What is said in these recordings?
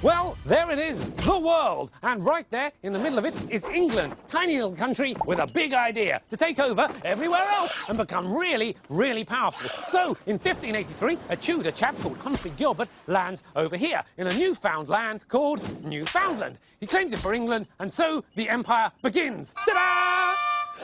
Well, there it is, the world. And right there in the middle of it is England, tiny little country with a big idea to take over everywhere else and become really, really powerful. So, in 1583, a Tudor chap called Humphrey Gilbert lands over here in a newfound land called Newfoundland. He claims it for England, and so the empire begins. Ta-da!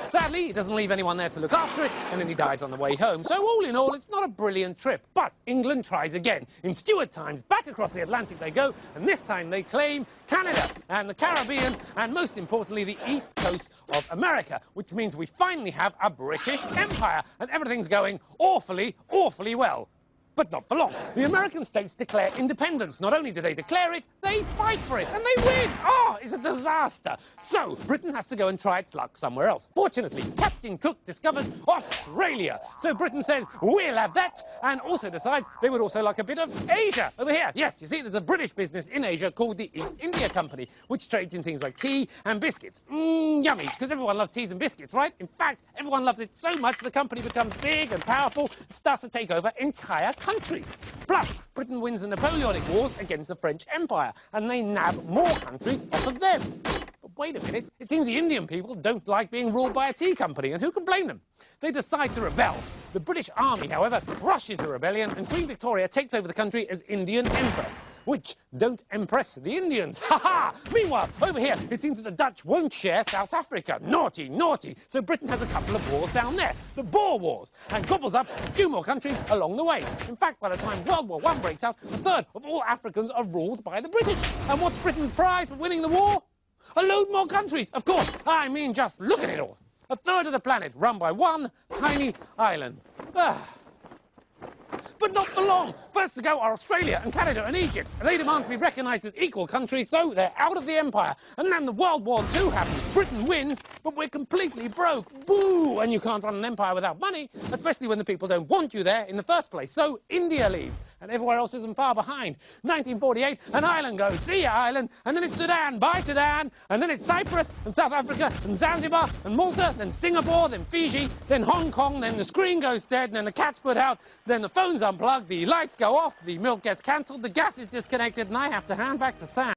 Sadly, he doesn't leave anyone there to look after it, and then he dies on the way home. So all in all, it's not a brilliant trip. But England tries again. In Stuart times, back across the Atlantic they go, and this time they claim Canada and the Caribbean, and most importantly, the east coast of America, which means we finally have a British Empire, and everything's going awfully, awfully well. But not for long. The American states declare independence. Not only do they declare it, they fight for it, and they win! Oh, it's a disaster! So, Britain has to go and try its luck somewhere else. Fortunately, Captain Cook discovers Australia. So Britain says, we'll have that, and also decides they would also like a bit of Asia over here. Yes, you see, there's a British business in Asia called the East India Company, which trades in things like tea and biscuits. Yummy, because everyone loves teas and biscuits, right? In fact, everyone loves it so much the company becomes big and powerful, it starts to take over entire countries. Plus, Britain wins the Napoleonic Wars against the French Empire, and they nab more countries off of them. But wait a minute, it seems the Indian people don't like being ruled by a tea company, and who can blame them? They decide to rebel. The British Army, however, crushes the rebellion, and Queen Victoria takes over the country as Indian Empress, which don't impress the Indians. Ha-ha! Meanwhile, over here, it seems that the Dutch won't share South Africa. Naughty, naughty. So Britain has a couple of wars down there, the Boer Wars, and gobbles up a few more countries along the way. In fact, by the time World War I breaks out, a third of all Africans are ruled by the British. And what's Britain's prize for winning the war? A load more countries, of course. I mean, just look at it all. A third of the planet run by one tiny island. But not for long. First to go are Australia and Canada and Egypt. They demand to be recognised as equal countries, so they're out of the empire. And then the World War II happens. Britain wins, but we're completely broke. Boo! And you can't run an empire without money, especially when the people don't want you there in the first place. So India leaves, and everywhere else isn't far behind. 1948, an island goes. See ya, island. And then it's Sudan. Bye, Sudan. And then it's Cyprus and South Africa and Zanzibar and Malta, then Singapore, then Fiji, then Hong Kong, then the screen goes dead, and then the cat's put out, then the phone's unplugged, the lights go off, the milk gets cancelled, the gas is disconnected, and I have to hand back to Sam.